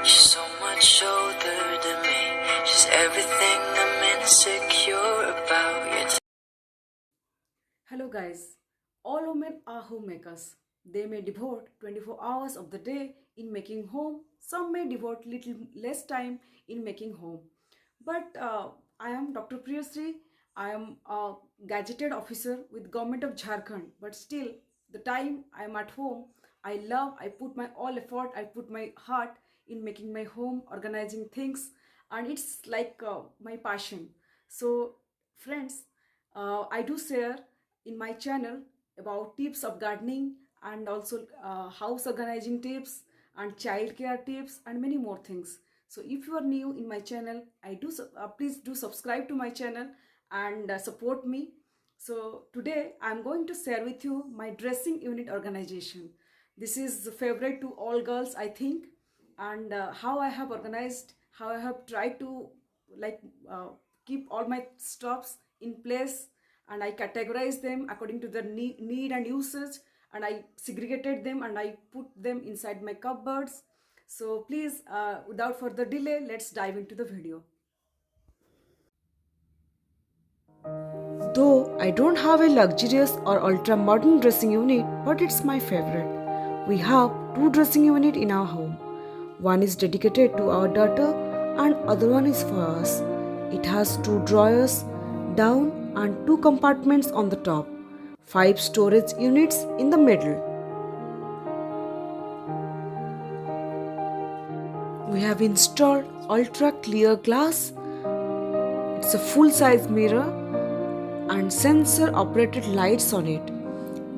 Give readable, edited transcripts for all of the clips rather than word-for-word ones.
She's so much older than me. She's everything I'm insecure about. Hello guys, all women are homemakers. They may devote 24 hours of the day in making home. Some may devote little less time in making home. But I am Dr. Priyasri. I am a gazetted officer with Government of Jharkhand. But still, the time I am at home, I put my all effort, I put my heart in making my home, organizing things, and it's like my passion. So, friends, I do share in my channel about tips of gardening and also house organizing tips and childcare tips and many more things. So if you are new in my channel, please do subscribe to my channel and support me. So today I'm going to share with you my dressing unit organization. This is favorite to all girls, I think, and how I have organized, how I have tried to like keep all my stuffs in place, and I categorized them according to the need and usage, and I segregated them and I put them inside my cupboards. So please, without further delay, let's dive into the video. Though I don't have a luxurious or ultra modern dressing unit, but it's my favorite. We have two dressing units in our home. One is dedicated to our daughter and other one is for us. It has two drawers down and two compartments on the top, five storage units in the middle. We have installed ultra clear glass. It's a full size mirror and sensor operated lights on it.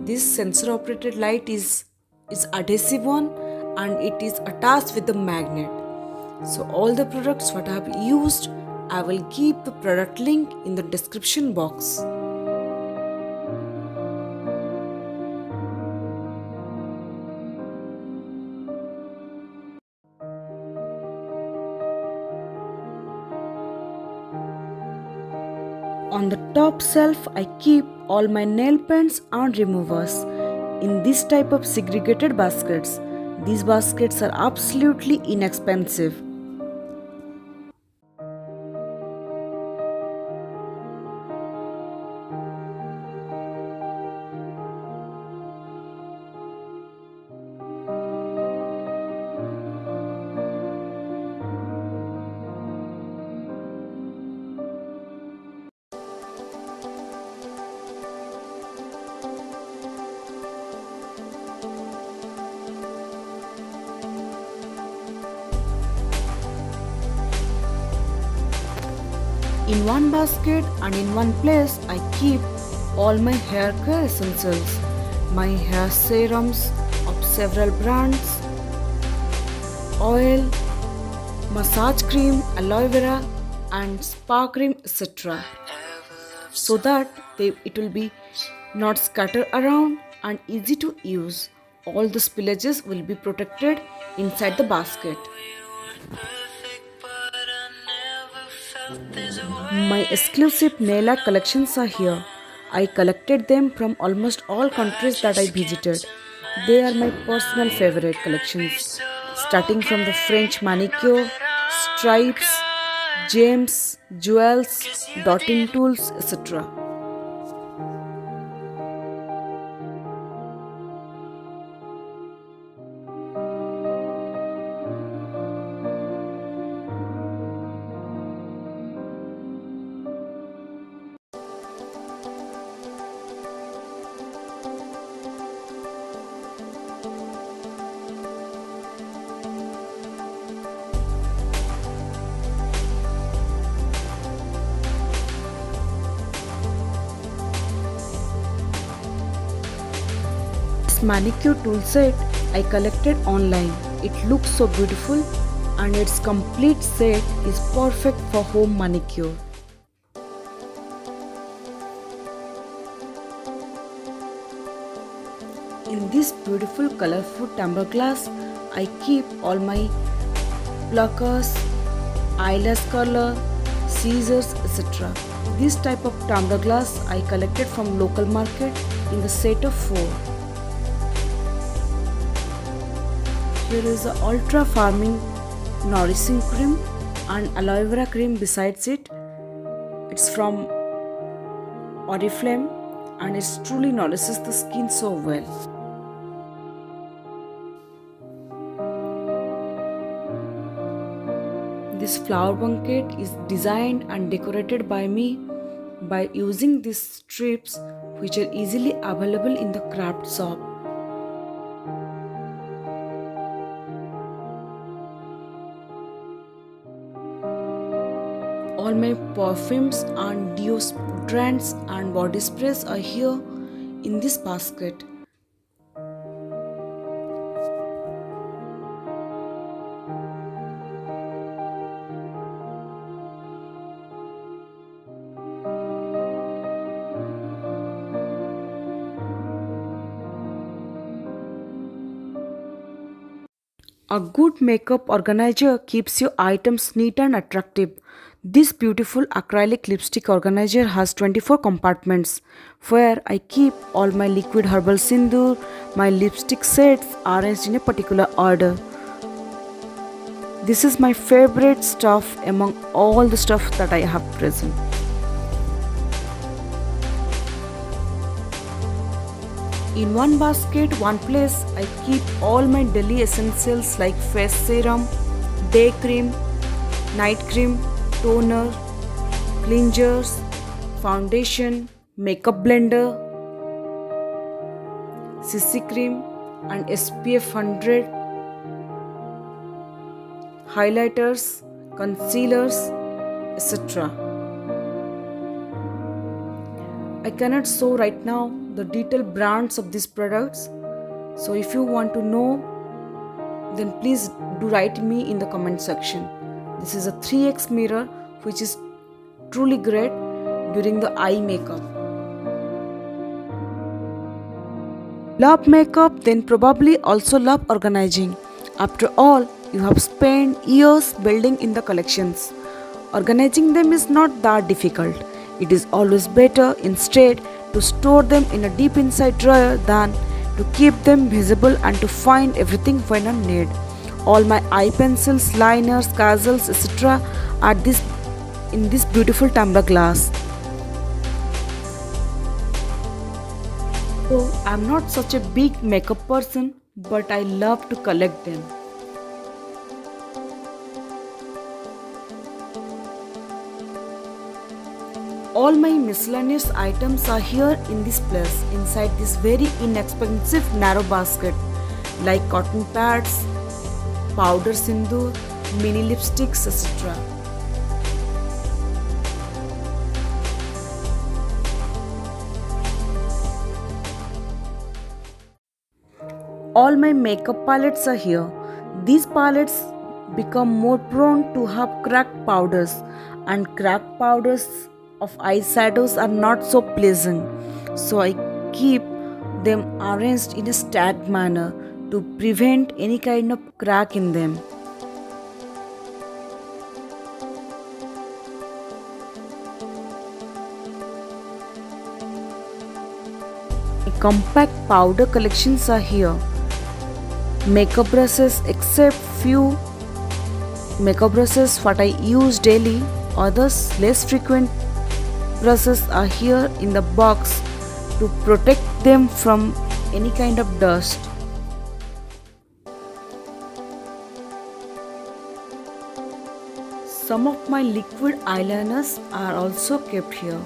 This sensor operated light is adhesive one and it is attached with the magnet. So all the products what I have used, I will keep the product link in the description box. On the top shelf, I keep all my nail paints and removers in this type of segregated baskets. These baskets are absolutely inexpensive. In one basket and in one place, I keep all my hair care essentials, my hair serums of several brands, oil, massage cream, aloe vera, and spa cream, etc. So that it will be not scattered around and easy to use. All the spillages will be protected inside the basket. My exclusive nail art collections are here. I collected them from almost all countries that I visited. They are my personal favorite collections, starting from the French manicure, stripes, gems, jewels, dotting tools, etc. Manicure tool set I collected online. It looks so beautiful and its complete set is perfect for home manicure. In this beautiful colorful tumbler glass, I keep all my pluckers, eyelash curler, scissors, etc. This type of tumbler glass I collected from local market in the set of 4. Here is a ultra farming nourishing cream and aloe vera cream besides it. It's from Oriflame and it truly nourishes the skin so well. This flower bouquet is designed and decorated by me by using these strips which are easily available in the craft shop. All my perfumes and deodorants and body sprays are here in this basket. A good makeup organizer keeps your items neat and attractive. This beautiful acrylic lipstick organizer has 24 compartments where I keep all my liquid herbal sindoor. My lipstick sets arranged in a particular order. This is my favorite stuff among all the stuff that I have present. In one basket, one place, I keep all my daily essentials like face serum, day cream, night cream, toner, cleansers, foundation, makeup blender, CC cream and SPF 100, highlighters, concealers, etc. I cannot show right now the detailed brands of these products. So if you want to know, then please do write me in the comment section. This is a 3x mirror which is truly great during the eye makeup. Love makeup, then probably also love organizing. After all, you have spent years building in the collections. Organizing them is not that difficult. It is always better instead to store them in a deep inside drawer than to keep them visible and to find everything when in need. All my eye pencils, liners, kajals, etc. are in this beautiful tumbler glass. So I am not such a big makeup person, but I love to collect them. All my miscellaneous items are here in this place inside this very inexpensive narrow basket like cotton pads, powder sindoor, mini lipsticks, etc. All my makeup palettes are here. These palettes become more prone to have cracked powders, and cracked powders of eyeshadows are not so pleasant. So I keep them arranged in a stacked manner to prevent any kind of crack in them. Compact powder collections are here. Makeup brushes, except few makeup brushes what I use daily, others less frequent brushes are here in the box to protect them from any kind of dust. Some of my liquid eyeliners are also kept here.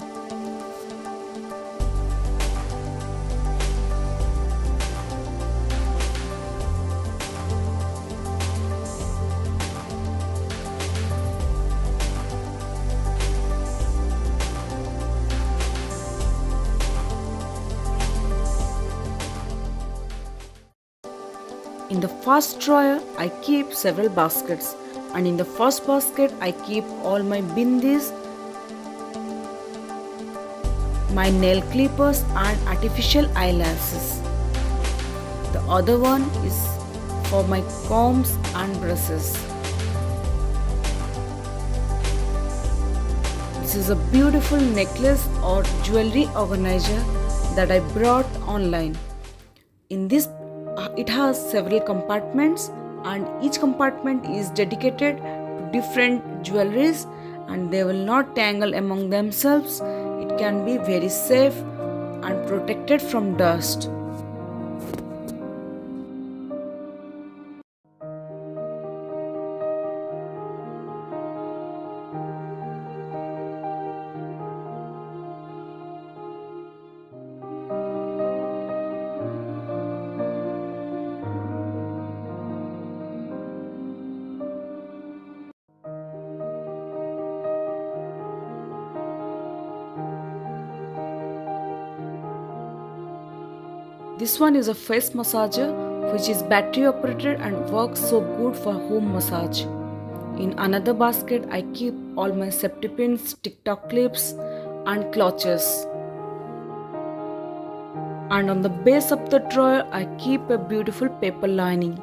In the first drawer, I keep several baskets, and in the first basket, I keep all my bindis, my nail clippers, and artificial eyelashes. The other one is for my combs and brushes. This is a beautiful necklace or jewelry organizer that I brought online. In this, it has several compartments and each compartment is dedicated to different jewelries and they will not tangle among themselves. It can be very safe and protected from dust. This one is a face massager which is battery operated and works so good for home massage. In another basket I keep all my safety pins, TikTok clips and clutches. And on the base of the drawer I keep a beautiful paper lining.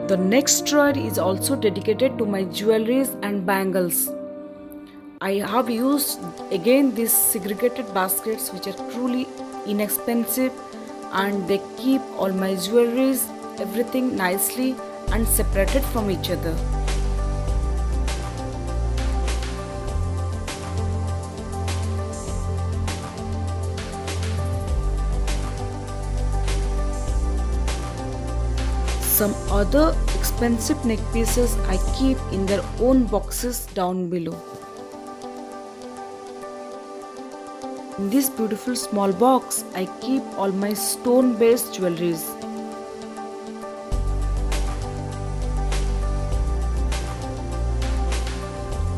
The next drawer is also dedicated to my jewelries and bangles. I have used again these segregated baskets which are truly inexpensive and they keep all my jewelries, everything nicely and separated from each other. Some other expensive neck pieces I keep in their own boxes down below. In this beautiful small box, I keep all my stone-based jewelries.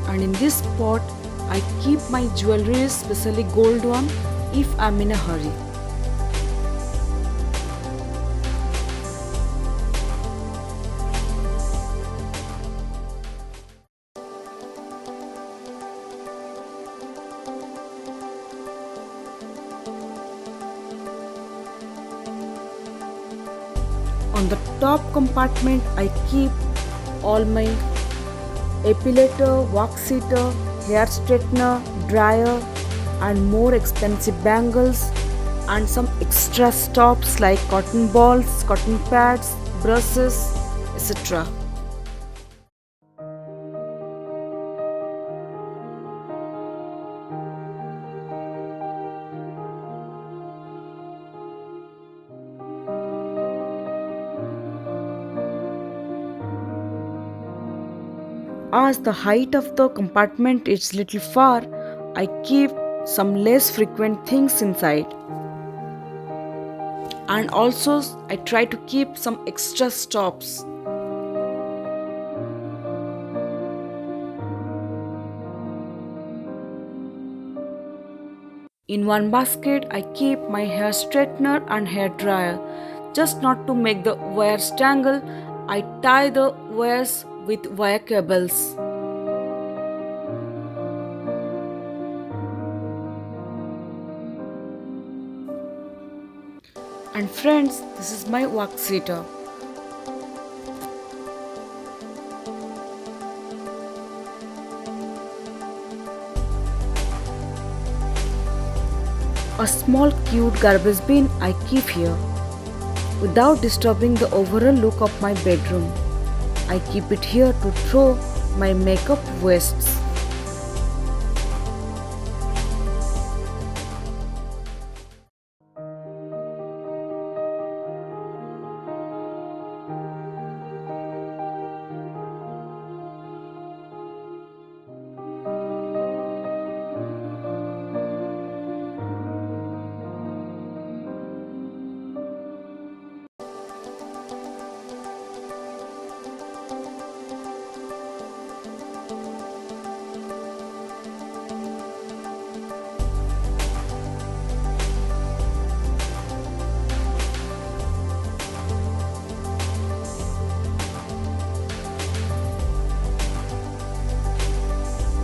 And in this pot, I keep my jewelries, especially gold one, if I'm in a hurry. On the top compartment, I keep all my epilator, wax heater, hair straightener, dryer and more expensive bangles and some extra stops like cotton balls, cotton pads, brushes, etc. As the height of the compartment is little far, I keep some less frequent things inside. And also I try to keep some extra stops. In one basket, I keep my hair straightener and hair dryer. Just not to make the wires tangle, I tie the wires with wire cables. And friends, this is my wax heater. A small cute garbage bin I keep here. Without disturbing the overall look of my bedroom, I keep it here to throw my makeup wastes.